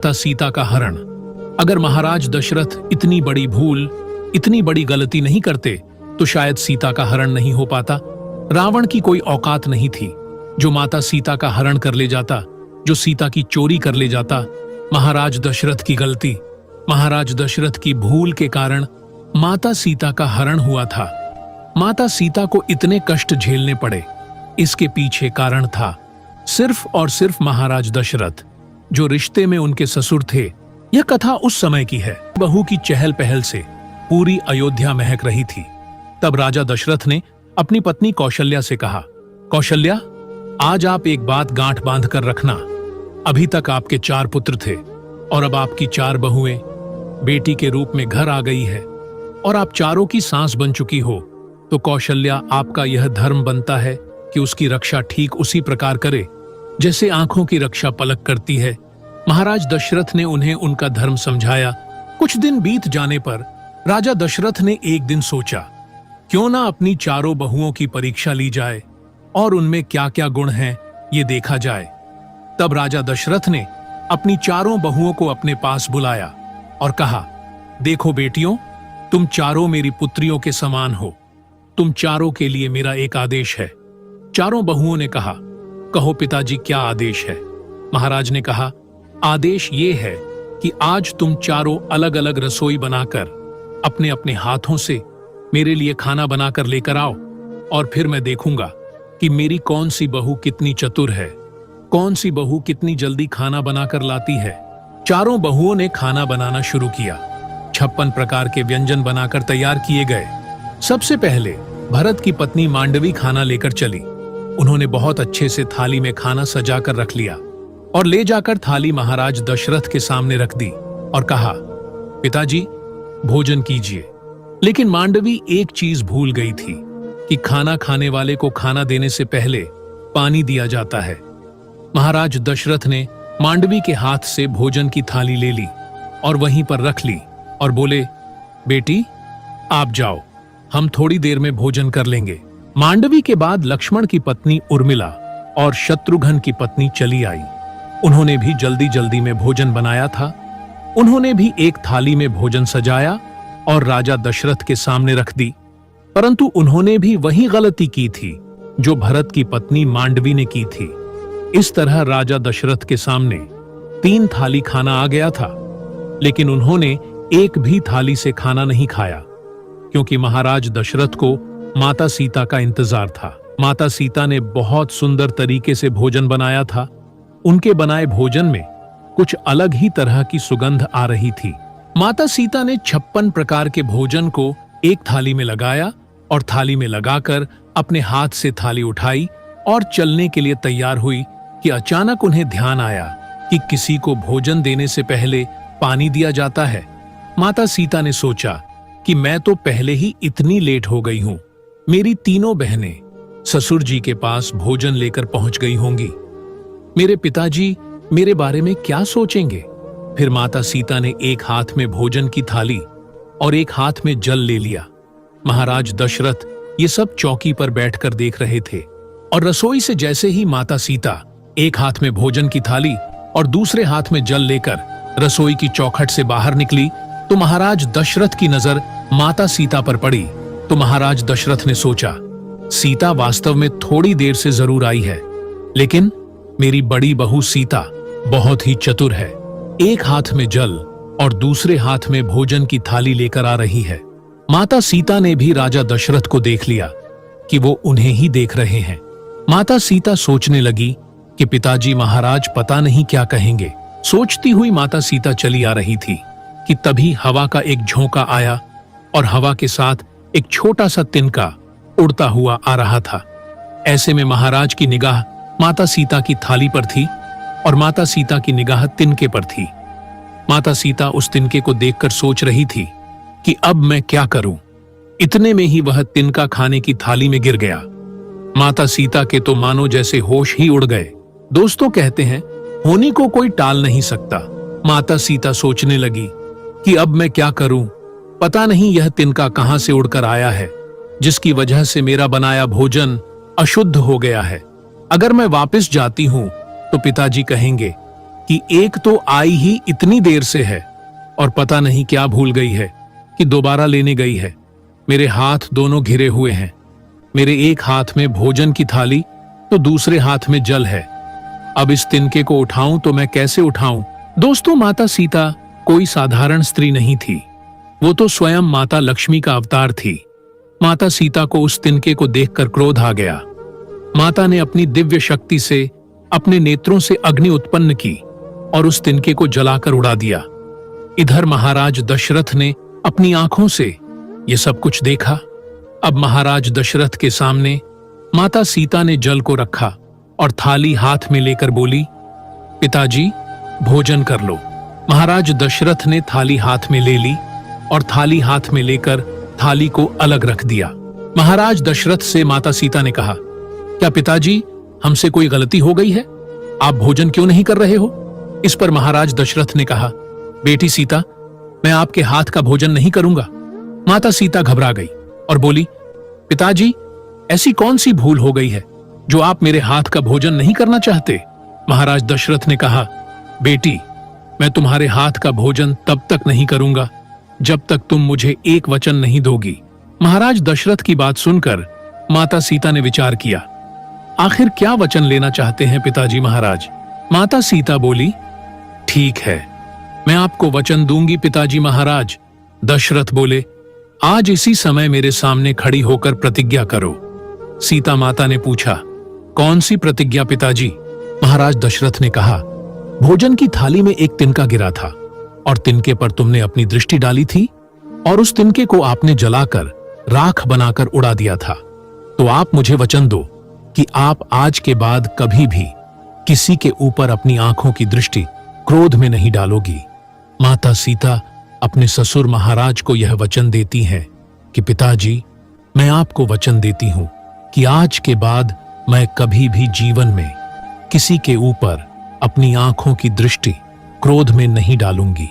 था सीता का हरण। अगर महाराज दशरथ इतनी बड़ी भूल, इतनी बड़ी गलती नहीं करते तो शायद सीता का हरण नहीं हो पाता। रावण की कोई औकात नहीं थी जो माता सीता का हरण कर ले जाता, जो सीता की चोरी कर ले जाता। महाराज दशरथ की गलती, महाराज दशरथ की भूल के कारण माता सीता का हरण हुआ था। माता सीता को इतने कष्ट झेलने पड़े, इसके पीछे कारण था सिर्फ और सिर्फ महाराज दशरथ, जो रिश्ते में उनके ससुर थे। यह कथा उस समय की है। बहू की चहल पहल से पूरी अयोध्या महक रही थी। तब राजा दशरथ ने अपनी पत्नी कौशल्या से कहा, कौशल्या, आज आप एक बात गांठ बांध कर रखना। अभी तक आपके 4 पुत्र थे और अब आपकी 4 बहुएं बेटी के रूप में घर आ गई है और आप चारों की सांस बन चुकी हो। तो कौशल्या, आपका यह धर्म बनता है कि उसकी रक्षा ठीक उसी प्रकार करे जैसे आंखों की रक्षा पलक करती है। महाराज दशरथ ने उन्हें उनका धर्म समझाया। कुछ दिन बीत जाने पर राजा दशरथ ने एक दिन सोचा, क्यों ना अपनी चारों बहुओं की परीक्षा ली जाए और उनमें क्या क्या गुण हैं ये देखा जाए। तब राजा दशरथ ने अपनी चारों बहुओं को अपने पास बुलाया और कहा, देखो बेटियों, तुम चारों मेरी पुत्रियों के समान हो। तुम चारों के लिए मेरा एक आदेश है। चारों बहुओं ने कहा, कहो पिताजी, क्या आदेश है? महाराज ने कहा, आदेश ये है कि आज तुम चारों अलग अलग रसोई बनाकर अपने अपने हाथों से मेरे लिए खाना बनाकर लेकर आओ और फिर मैं देखूंगा कि मेरी कौन सी बहू कितनी चतुर है, कौन सी बहू कितनी जल्दी खाना बनाकर लाती है। चारों बहुओं ने खाना बनाना शुरू किया। 56 प्रकार के व्यंजन बनाकर तैयार किए गए। सबसे पहले भरत की पत्नी मांडवी खाना लेकर चली। उन्होंने बहुत अच्छे से थाली में खाना सजाकर रख लिया और ले जाकर थाली महाराज दशरथ के सामने रख दी और कहा, पिताजी, भोजन कीजिए। लेकिन मांडवी एक चीज भूल गई थी कि खाना खाने वाले को खाना देने से पहले पानी दिया जाता है। महाराज दशरथ ने मांडवी के हाथ से भोजन की थाली ले ली और वहीं पर रख ली और बोले, बेटी, आप जाओ, हम थोड़ी देर में भोजन कर लेंगे। मांडवी के बाद लक्ष्मण की पत्नी उर्मिला और शत्रुघ्न की पत्नी चली आई। उन्होंने भी जल्दी जल्दी में भोजन बनाया था। उन्होंने भी एक थाली में भोजन सजाया और राजा दशरथ के सामने रख दी। परंतु उन्होंने भी वही गलती की थी जो भरत की पत्नी मांडवी ने की थी। इस तरह राजा दशरथ के सामने 3 थाली खाना आ गया था, लेकिन उन्होंने एक भी थाली से खाना नहीं खाया, क्योंकि महाराज दशरथ को माता सीता का इंतजार था। माता सीता ने बहुत सुंदर तरीके से भोजन बनाया था। उनके बनाए भोजन में कुछ अलग ही तरह की सुगंध आ रही थी। माता सीता ने 56 प्रकार के भोजन को एक थाली में लगाया और थाली में लगाकर अपने हाथ से थाली उठाई और चलने के लिए तैयार हुई कि अचानक उन्हें ध्यान आया कि किसी को भोजन देने से पहले पानी दिया जाता है। माता सीता ने सोचा कि मैं तो पहले ही इतनी लेट हो गई हूं, मेरी तीनों बहनें ससुर जी के पास भोजन लेकर पहुंच गई होंगी। मेरे पिताजी मेरे बारे में क्या सोचेंगे? फिर माता सीता ने एक हाथ में भोजन की थाली और एक हाथ में जल ले लिया। महाराज दशरथ ये सब चौकी पर बैठकर देख रहे थे और रसोई से जैसे ही माता सीता एक हाथ में भोजन की थाली और दूसरे हाथ में जल लेकर रसोई की चौखट से बाहर निकली तो महाराज दशरथ की नजर माता सीता पर पड़ी। तो महाराज दशरथ ने सोचा, सीता वास्तव में थोड़ी देर से जरूर आई है, लेकिन मेरी बड़ी बहू सीता बहुत ही चतुर है। एक हाथ में जल और दूसरे हाथ में भोजन की थाली लेकर आ रही है। माता सीता ने भी राजा दशरथ को देख लिया कि वो उन्हें ही देख रहे हैं। माता सीता सोचने लगी कि पिताजी महाराज पता नहीं क्या कहेंगे। सोचती हुई माता सीता चली आ रही थी कि तभी हवा का एक झोंका आया और हवा के साथ एक छोटा सा तिनका उड़ता हुआ आ रहा था। ऐसे में महाराज की निगाह माता सीता की थाली पर थी और माता सीता की निगाह तिनके पर थी। माता सीता उस तिनके को देखकर सोच रही थी कि अब मैं क्या करूं। इतने में ही वह तिनका खाने की थाली में गिर गया। माता सीता के तो मानो जैसे होश ही उड़ गए। दोस्तों कहते हैं, होनी को कोई टाल नहीं सकता। माता सीता सोचने लगी कि अब मैं क्या करूं, पता नहीं यह तिनका कहां से उड़कर आया है, जिसकी वजह से मेरा बनाया भोजन अशुद्ध हो गया है। अगर मैं वापस जाती हूं तो पिताजी कहेंगे कि एक तो आई ही इतनी देर से है और पता नहीं क्या भूल गई है कि दोबारा लेने गई है। मेरे हाथ दोनों घिरे हुए हैं। मेरे एक हाथ में भोजन की थाली तो दूसरे हाथ में जल है। अब इस तिनके को उठाऊं तो मैं कैसे उठाऊं? दोस्तों, माता सीता कोई साधारण स्त्री नहीं थी। वो तो स्वयं माता लक्ष्मी का अवतार थी। माता सीता को उस तिनके को देखकर क्रोध आ गया। माता ने अपनी दिव्य शक्ति से अपने नेत्रों से अग्नि उत्पन्न की और उस तिनके को जलाकर उड़ा दिया। इधर महाराज दशरथ ने अपनी आंखों से ये सब कुछ देखा। अब महाराज दशरथ के सामने माता सीता ने जल को रखा और थाली हाथ में लेकर बोली, पिताजी भोजन कर लो। महाराज दशरथ ने थाली हाथ में ले ली और थाली हाथ में लेकर थाली को अलग रख दिया। महाराज दशरथ से माता सीता ने कहा, क्या पिताजी हमसे कोई गलती हो गई है? आप भोजन क्यों नहीं कर रहे हो? इस पर महाराज दशरथ ने कहा, बेटी सीता, मैं आपके हाथ का भोजन नहीं करूंगा। माता सीता घबरा गई और बोली, पिताजी ऐसी कौन सी भूल हो गई है जो आप मेरे हाथ का भोजन नहीं करना चाहते? महाराज दशरथ ने कहा, बेटी, मैं तुम्हारे हाथ का भोजन तब तक नहीं करूंगा जब तक तुम मुझे एक वचन नहीं दोगी। महाराज दशरथ की बात सुनकर माता सीता ने विचार किया, आखिर क्या वचन लेना चाहते हैं पिताजी महाराज? माता सीता बोली, ठीक है, मैं आपको वचन दूंगी पिताजी महाराज। दशरथ बोले, आज इसी समय मेरे सामने खड़ी होकर प्रतिज्ञा करो। सीता माता ने पूछा, कौन सी प्रतिज्ञा पिताजी? महाराज दशरथ ने कहा, भोजन की थाली में एक तिनका गिरा था और तिनके पर तुमने अपनी दृष्टि डाली थी और उस तिनके को आपने जलाकर राख बनाकर उड़ा दिया था। तो आप मुझे वचन दो कि आप आज के बाद कभी भी किसी के ऊपर अपनी आंखों की दृष्टि क्रोध में नहीं डालोगी। माता सीता अपने ससुर महाराज को यह वचन देती हैं कि पिताजी, मैं आपको वचन देती हूं कि आज के बाद मैं कभी भी जीवन में किसी के ऊपर अपनी आंखों की दृष्टि क्रोध में नहीं डालूंगी।